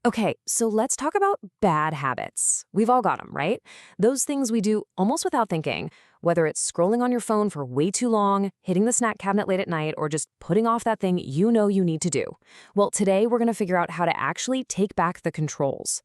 Okay, so let's talk about bad habits. We've all got them, right? Those things we do almost without thinking, whether it's scrolling on your phone for way too long, hitting the snack cabinet late at night, or just putting off that thing you know you need to do. Well, today we're going to figure out how to actually take back the controls.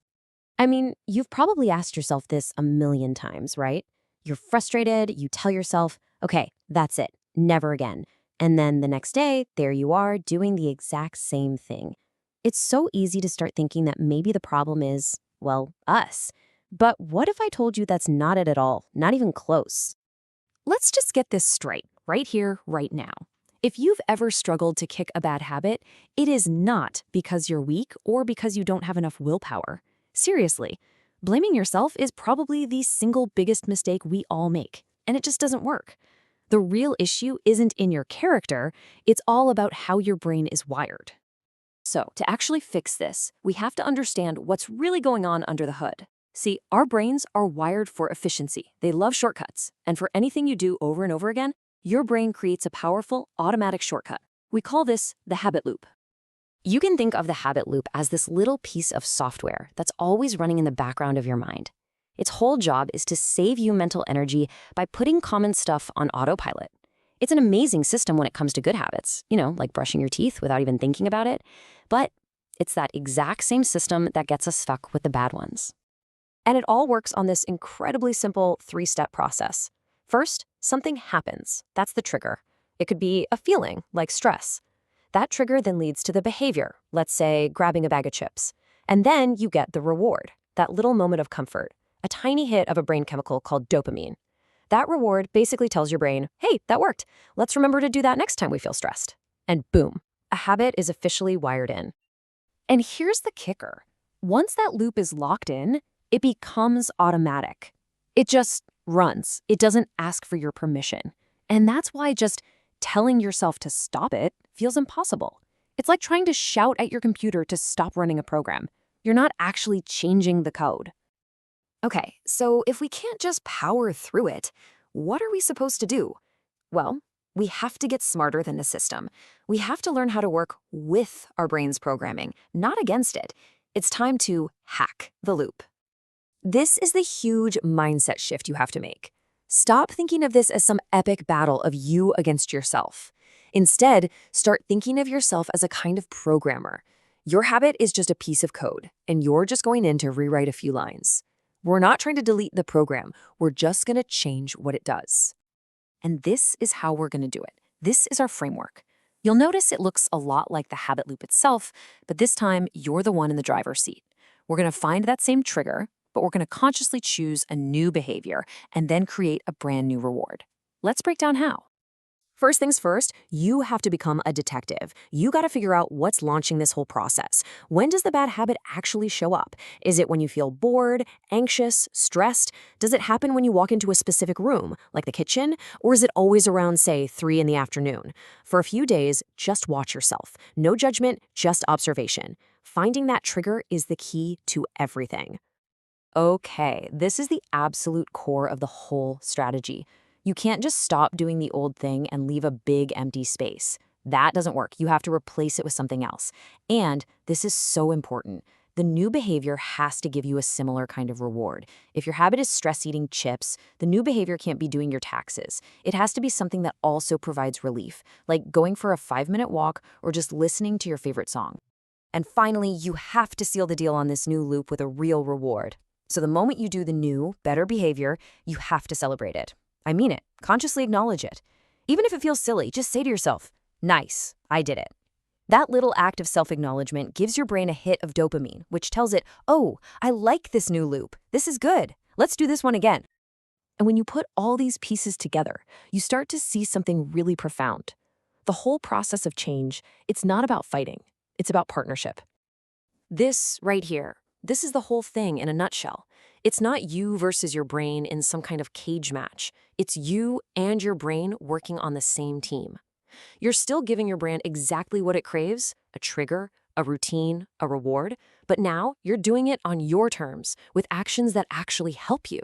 I mean, you've probably asked yourself this a million times, right? You're frustrated, you tell yourself, okay, that's it, never again. And then the next day, there you are doing the exact same thing. It's so easy to start thinking that maybe the problem is, well, us. But what if I told you that's not it at all, not even close? Let's just get this straight, right here, right now. If you've ever struggled to kick a bad habit, it is not because you're weak or because you don't have enough willpower. Seriously, blaming yourself is probably the single biggest mistake we all make, and it just doesn't work. The real issue isn't in your character, it's all about how your brain is wired. So, to actually fix this, we have to understand what's really going on under the hood. See, our brains are wired for efficiency. They love shortcuts. And for anything you do over and over again, your brain creates a powerful, automatic shortcut. We call this the habit loop. You can think of the habit loop as this little piece of software that's always running in the background of your mind. Its whole job is to save you mental energy by putting common stuff on autopilot. It's an amazing system when it comes to good habits, like brushing your teeth without even thinking about it. But it's that exact same system that gets us stuck with the bad ones. And it all works on this incredibly simple three-step process. First, something happens. That's the trigger. It could be a feeling, like stress. That trigger then leads to the behavior, let's say grabbing a bag of chips. And then you get the reward, that little moment of comfort, a tiny hit of a brain chemical called dopamine. That reward basically tells your brain, hey, that worked. Let's remember to do that next time we feel stressed. And boom, a habit is officially wired in. And here's the kicker. Once that loop is locked in, it becomes automatic. It just runs. It doesn't ask for your permission. And that's why just telling yourself to stop it feels impossible. It's like trying to shout at your computer to stop running a program. You're not actually changing the code. Okay, so if we can't just power through it, what are we supposed to do? Well, we have to get smarter than the system. We have to learn how to work with our brain's programming, not against it. It's time to hack the loop. This is the huge mindset shift you have to make. Stop thinking of this as some epic battle of you against yourself. Instead, start thinking of yourself as a kind of programmer. Your habit is just a piece of code, and you're just going in to rewrite a few lines. We're not trying to delete the program. We're just going to change what it does. And this is how we're going to do it. This is our framework. You'll notice it looks a lot like the habit loop itself, but this time you're the one in the driver's seat. We're going to find that same trigger, but we're going to consciously choose a new behavior and then create a brand new reward. Let's break down how. First things first, you have to become a detective. You got to figure out what's launching this whole process. When does the bad habit actually show up? Is it when you feel bored, anxious, stressed? Does it happen when you walk into a specific room, like the kitchen? Or is it always around, say, 3 in the afternoon? For a few days, just watch yourself. No judgment, just observation. Finding that trigger is the key to everything. Okay, this is the absolute core of the whole strategy. You can't just stop doing the old thing and leave a big empty space. That doesn't work. You have to replace it with something else. And this is so important. The new behavior has to give you a similar kind of reward. If your habit is stress eating chips, the new behavior can't be doing your taxes. It has to be something that also provides relief, like going for a 5-minute walk or just listening to your favorite song. And finally, you have to seal the deal on this new loop with a real reward. So the moment you do the new, better behavior, you have to celebrate it. I mean it. Consciously acknowledge it. Even if it feels silly, just say to yourself, nice, I did it. That little act of self-acknowledgement gives your brain a hit of dopamine, which tells it, oh, I like this new loop. This is good. Let's do this one again. And when you put all these pieces together, you start to see something really profound. The whole process of change, it's not about fighting. It's about partnership. This right here, this is the whole thing in a nutshell. It's not you versus your brain in some kind of cage match. It's you and your brain working on the same team. You're still giving your brain exactly what it craves, a trigger, a routine, a reward, but now you're doing it on your terms with actions that actually help you.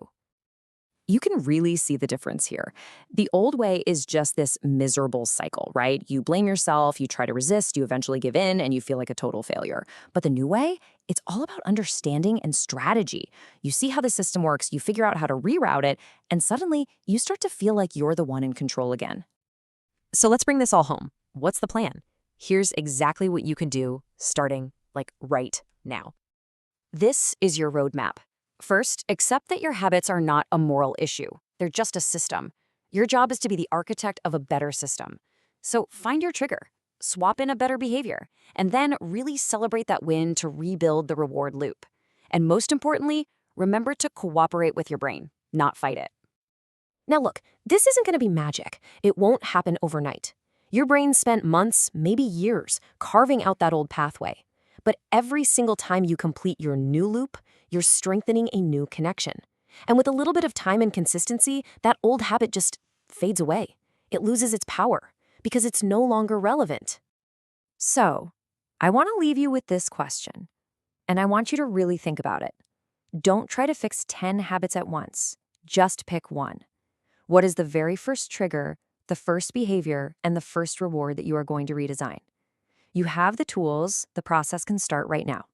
You can really see the difference here. The old way is just this miserable cycle, right? You blame yourself, you try to resist, you eventually give in, and you feel like a total failure. But the new way, it's all about understanding and strategy. You see how the system works, you figure out how to reroute it, and suddenly you start to feel like you're the one in control again. So let's bring this all home. What's the plan? Here's exactly what you can do starting like right now. This is your roadmap. First, accept that your habits are not a moral issue. They're just a system. Your job is to be the architect of a better system. So find your trigger, swap in a better behavior, and then really celebrate that win to rebuild the reward loop. And most importantly, remember to cooperate with your brain, not fight it. Now look, this isn't going to be magic. It won't happen overnight. Your brain spent months, maybe years, carving out that old pathway. But every single time you complete your new loop, you're strengthening a new connection. And with a little bit of time and consistency, that old habit just fades away. It loses its power because it's no longer relevant. So, I want to leave you with this question, and I want you to really think about it. Don't try to fix 10 habits at once. Just pick one. What is the very first trigger, the first behavior, and the first reward that you are going to redesign? You have the tools, the process can start right now.